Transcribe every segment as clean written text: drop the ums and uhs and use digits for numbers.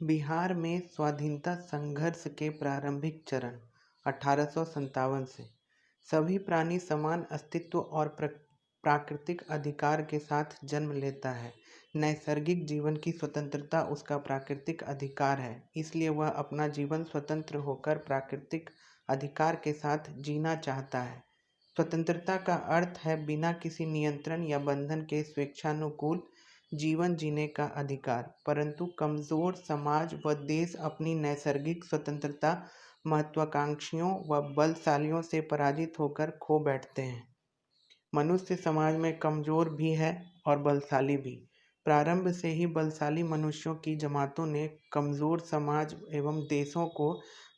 बिहार में स्वाधीनता संघर्ष के प्रारंभिक चरण 1857 से सभी प्राणी समान अस्तित्व और प्राकृतिक अधिकार के साथ जन्म लेता है। नैसर्गिक जीवन की स्वतंत्रता उसका प्राकृतिक अधिकार है, इसलिए वह अपना जीवन स्वतंत्र होकर प्राकृतिक अधिकार के साथ जीना चाहता है। स्वतंत्रता का अर्थ है बिना किसी नियंत्रण या बंधन के स्वेच्छानुकूल जीवन जीने का अधिकार। परंतु कमजोर समाज व देश अपनी नैसर्गिक स्वतंत्रता महत्वाकांक्षियों व बलशालियों से पराजित होकर खो बैठते हैं। मनुष्य समाज में कमजोर भी है और बलशाली भी। प्रारंभ से ही बलशाली मनुष्यों की जमातों ने कमजोर समाज एवं देशों को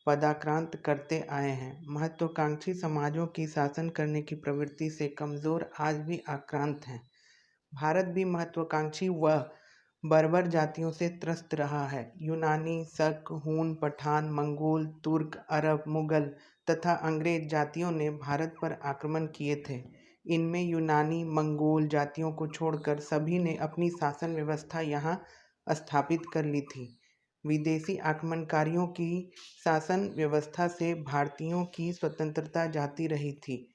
पदाक्रांत करते आए हैं। महत्वाकांक्षी समाजों की शासन करने की प्रवृत्ति से कमजोर आज भी आक्रांत हैं। भारत भी महत्वाकांक्षी व बर्बर जातियों से त्रस्त रहा है। यूनानी, शक, हून, पठान, मंगोल, तुर्क, अरब, मुगल तथा अंग्रेज जातियों ने भारत पर आक्रमण किए थे। इनमें यूनानी, मंगोल जातियों को छोड़कर सभी ने अपनी शासन व्यवस्था यहाँ स्थापित कर ली थी। विदेशी आक्रमणकारियों की शासन व्यवस्था से भारतीयों की स्वतंत्रता जाती रही थी।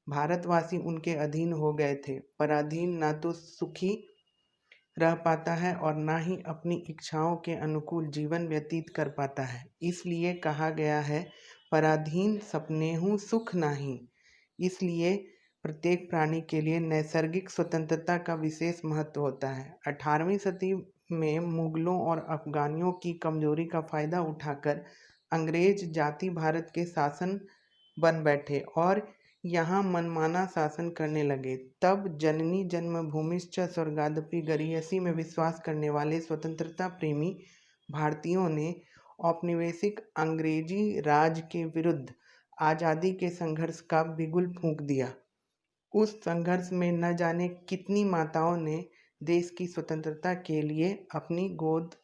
भारतवासी उनके अधीन हो गए थे। पराधीन न तो सुखी रह पाता है और न ही अपनी इच्छाओं के अनुकूल जीवन व्यतीत कर पाता है। इसलिए कहा गया है, पराधीन सपनेहु सुख नाही। इसलिए प्रत्येक प्राणी के लिए नैसर्गिक स्वतंत्रता का विशेष महत्व होता है। 18वीं सदी में मुगलों और अफगानियों की कमजोरी का फायदा उठाकर अंग्रेज जाति भारत के शासन बन बैठे और यहाँ मनमाना शासन करने लगे। तब जननी जन्मभूमिश्च स्वर्गादपि गरीयसी में विश्वास करने वाले स्वतंत्रता प्रेमी भारतीयों ने औपनिवेशिक अंग्रेजी राज के विरुद्ध आज़ादी के संघर्ष का बिगुल फूंक दिया। उस संघर्ष में न जाने कितनी माताओं ने देश की स्वतंत्रता के लिए अपनी गोद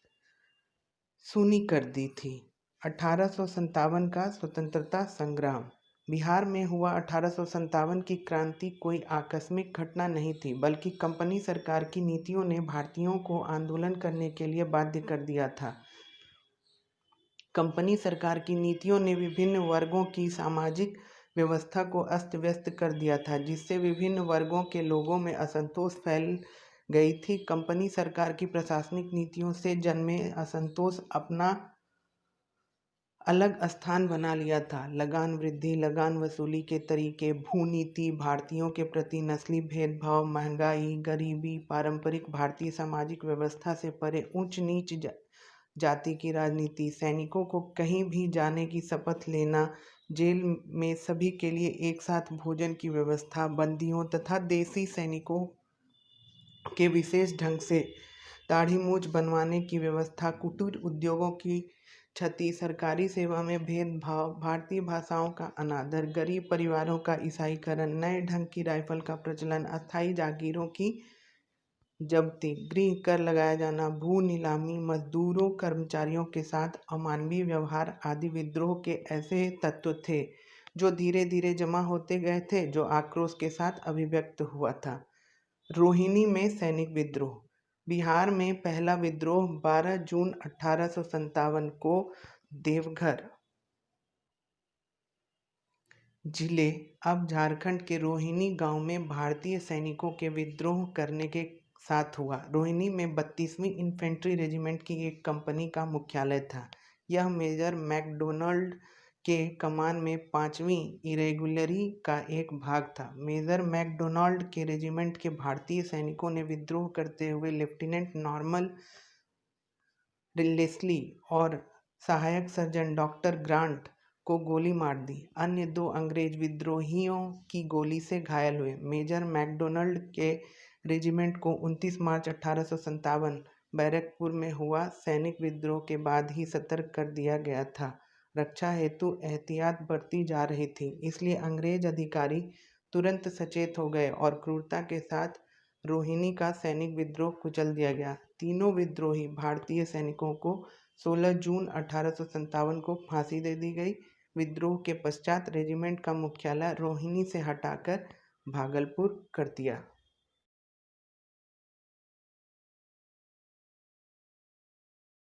सूनी कर दी थी। 1857 का स्वतंत्रता संग्राम। बिहार में हुआ 1857 की क्रांति कोई आकस्मिक घटना नहीं थी, बल्कि कंपनी सरकार की नीतियों ने भारतीयों को आंदोलन करने के लिए बाध्य कर दिया था। कंपनी सरकार की नीतियों ने विभिन्न वर्गों की सामाजिक व्यवस्था को अस्त व्यस्त कर दिया था, जिससे विभिन्न वर्गों के लोगों में असंतोष फैल गई थी। कंपनी सरकार की प्रशासनिक नीतियों से जन्मे असंतोष अपना अलग स्थान बना लिया था। लगान वृद्धि, लगान वसूली के तरीके, भूनीति, भारतीयों के प्रति नस्ली भेदभाव, महंगाई, गरीबी, पारंपरिक भारतीय सामाजिक व्यवस्था से परे ऊंच नीच जाति की राजनीति, सैनिकों को कहीं भी जाने की शपथ लेना, जेल में सभी के लिए एक साथ भोजन की व्यवस्था, बंदियों तथा देसी सैनिकों के विशेष ढंग से दाढ़ी मूछ बनवाने की व्यवस्था, कुटीर उद्योगों की क्षति, सरकारी सेवा में भेदभाव, भारतीय भाषाओं का अनादर, गरीब परिवारों का ईसाईकरण, नए ढंग की राइफल का प्रचलन, अस्थायी जागीरों की जब्ती, गृह कर लगाया जाना, भू नीलामी, मजदूरों कर्मचारियों के साथ अमानवीय व्यवहार आदि विद्रोह के ऐसे तत्व थे जो धीरे धीरे जमा होते गए थे, जो आक्रोश के साथ अभिव्यक्त हुआ था। रोहिणी में सैनिक विद्रोह। बिहार में पहला विद्रोह 12 जून 1857 को देवघर जिले अब झारखंड के रोहिणी गांव में भारतीय सैनिकों के विद्रोह करने के साथ हुआ। रोहिणी में 32वीं इन्फेंट्री रेजिमेंट की एक कंपनी का मुख्यालय था। यह मेजर मैकडोनाल्ड के कमान में 5वीं इरेगुलरी का एक भाग था। मेजर मैकडोनाल्ड के रेजिमेंट के भारतीय सैनिकों ने विद्रोह करते हुए लेफ्टिनेंट नॉर्मन लेस्ली और सहायक सर्जन डॉक्टर ग्रांट को गोली मार दी। अन्य 2 अंग्रेज विद्रोहियों की गोली से घायल हुए। मेजर मैकडोनाल्ड के रेजिमेंट को 29 मार्च 1857 बैरकपुर में हुआ सैनिक विद्रोह के बाद ही सतर्क कर दिया गया था। रक्षा हेतु एहतियात बरती जा रही थी, इसलिए अंग्रेज अधिकारी तुरंत सचेत हो गए और क्रूरता के साथ रोहिणी का सैनिक विद्रोह कुचल दिया गया। तीनों विद्रोही भारतीय सैनिकों को 16 जून 1857 को फांसी दे दी गई। विद्रोह के पश्चात रेजिमेंट का मुख्यालय रोहिणी से हटाकर भागलपुर कर दिया।